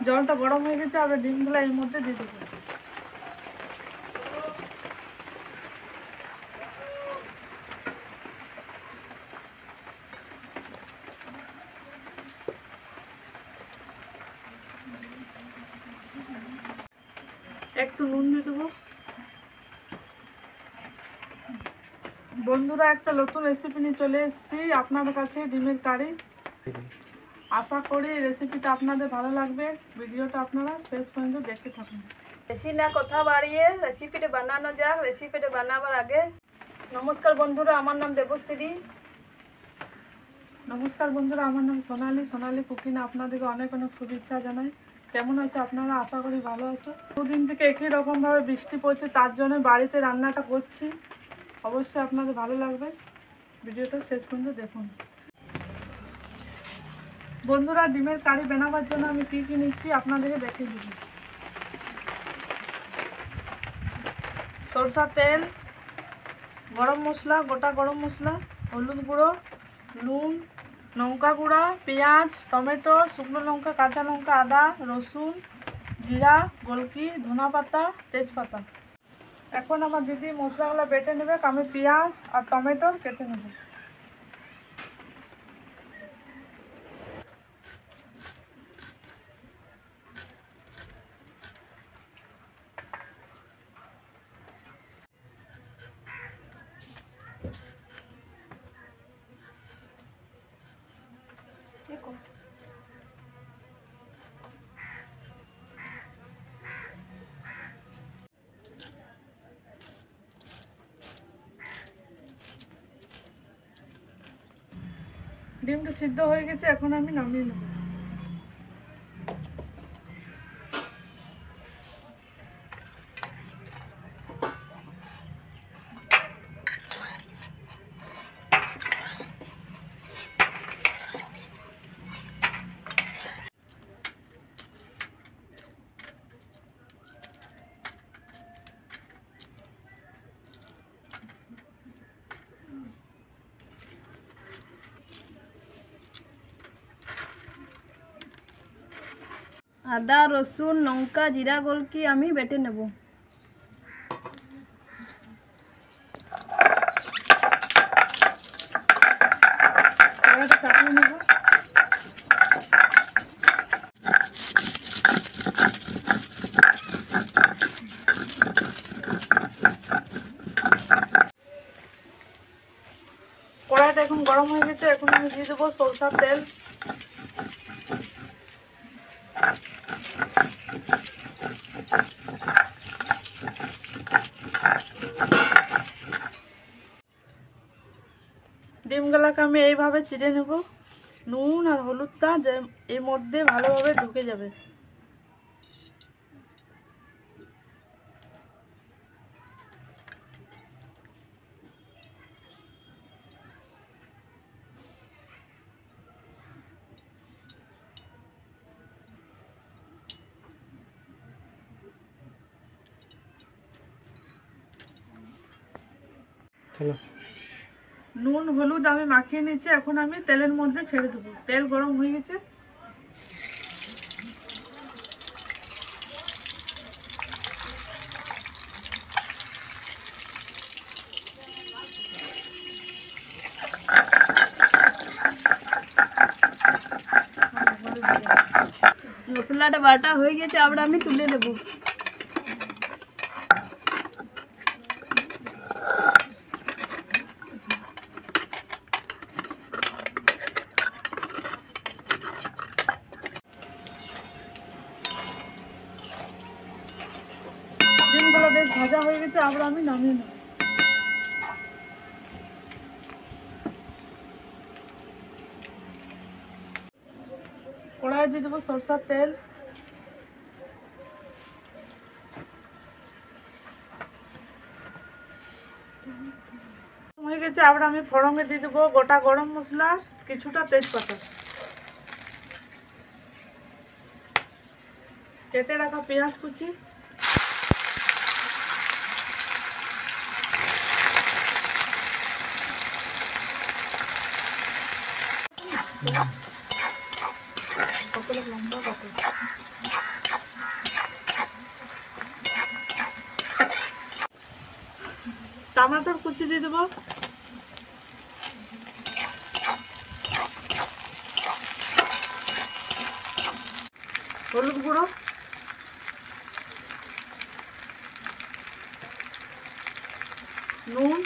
জলটা গরম হয়ে গেছে, আবার ডিমগুলো এর মধ্যে দিয়ে দেবো। একটু নুন দিয়ে দেবো। বন্ধুরা, একটা নতুন রেসিপি নিয়ে চলে এসেছি আপনাদের কাছে, ডিমের কারি। আশা করি রেসিপিটা আপনাদের ভালো লাগবে। ভিডিওটা আপনারা শেষ পর্যন্ত দেখতে থাকুন। বেশি না কথা বাড়িয়ে রেসিপিটা বানানো যাক। রেসিপিটা বানাবার আগে নমস্কার বন্ধুরা, আমার নাম দেবশ্রী। নমস্কার বন্ধুরা, আমার নাম সোনালি কুকিং। আপনাদেরকে অনেক অনেক শুভেচ্ছা জানাই। কেমন আছো আপনারা? আশা করি ভালো আছো। দুদিন থেকে একই রকমভাবে বৃষ্টি পড়ছে, তার জন্য বাড়িতে রান্নাটা করছি। অবশ্যই আপনাদের ভালো লাগবে, ভিডিওটা শেষ পর্যন্ত দেখুন। বন্ধুরা, ডিমের কারি বানাবার জন্য আমি কী কী নিচ্ছি আপনাদেরকে দেখিয়ে দিচ্ছি। সরষা তেল, গরম মশলা, গোটা গরম মশলা, হলুদ গুঁড়ো, নুন, লঙ্কা গুঁড়া, পেঁয়াজ, টমেটো, শুকনো লঙ্কা, কাঁচা লঙ্কা, আদা, রসুন, জিরা, গোলকি, ধনা পাতা, তেজপাতা। এখন আমার দিদি মশলাগুলো বেটে নেবে। আমি পেঁয়াজ আর টমেটো কেটে নেব। ডিমটা সিদ্ধ হয়ে গেছে, এখন আমি নামিয়ে নেব। আদা, রসুন, লঙ্কা, জিরা, গোলকি আমি বেটে নেব। চাপিয়ে নেব। কড়াইটা এখন গরম হয়ে গেছে, এখন আমি দিয়ে দেবো সরষার তেল। ডিমগুলাকে আমি এইভাবে চিড়ে নেব। নুন আর হলুদটা যে এর মধ্যে ভালোভাবে ঢুকে যাবে। নুন হলুদ আমি মাখিয়ে নিয়েছি, এখন আমি তেলের মধ্যে ছেড়ে দেবো। তেল গরম হয়ে গেছে। মশলাটা বাটা হয়ে গেছে, আবার আমি তুলে নেব। ডিমগুলো বেশ ভাজা হয়ে গেছে, আবার আমি নামিয়ে নেব। কড়াই দিয়ে দেবো সরষার তেল। হয়ে গেছে, আবার আমি ফোড়নে দিয়ে দেবো গোটা গরম মশলা, কিছুটা তেজপাতা, কেটে রাখা পেঁয়াজ কুচি, কত লম্বা কত টমেটোর কুচি দিয়ে দেবো, হলুদ গুঁড়ো, নুন,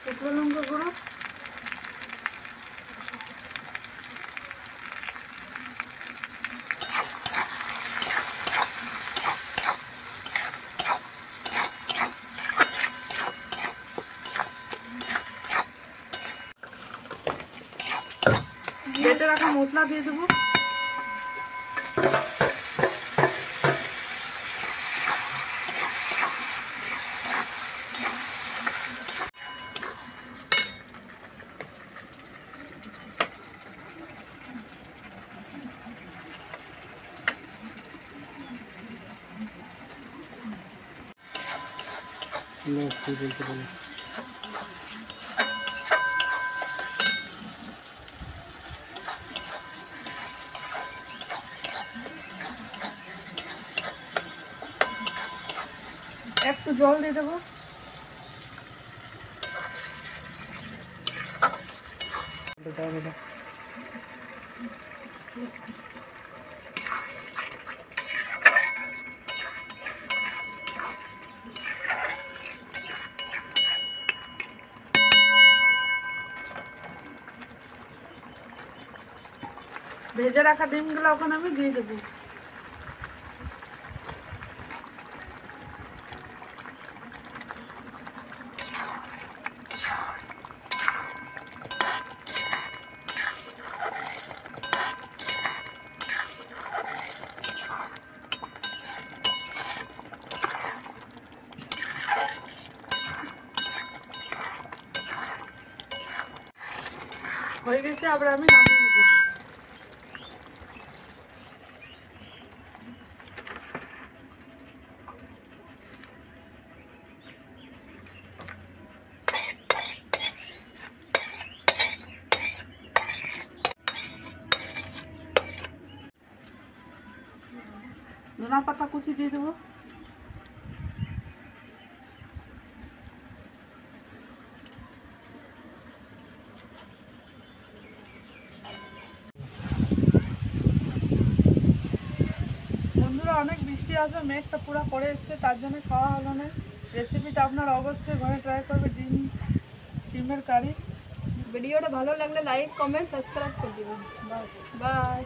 শুকনো লঙ্কা গুঁড়ো, বেটে রাখা মশলা দিয়ে দেবো, একটু জল দিয়ে দেবো, ভেজে রাখা ডিমগুলো ওখানে আমি দিয়ে দেবো। হয়ে গেছে, আবার আমি নামিয়ে নেবো। ধনা পাতা কুচি দিয়ে দেবো, বন্ধুরা অনেক বৃষ্টি আছে, মেঘটা পুরো করে এসছে, তার জন্য খাওয়া হলো না। রেসিপিটা আপনারা অবশ্যই ঘরে ট্রাই করবে, ডিমের কারি। ভিডিওটা ভালো লাগলে লাইক কমেন্ট সাবস্ক্রাইব করে দিবেন। Bye bye.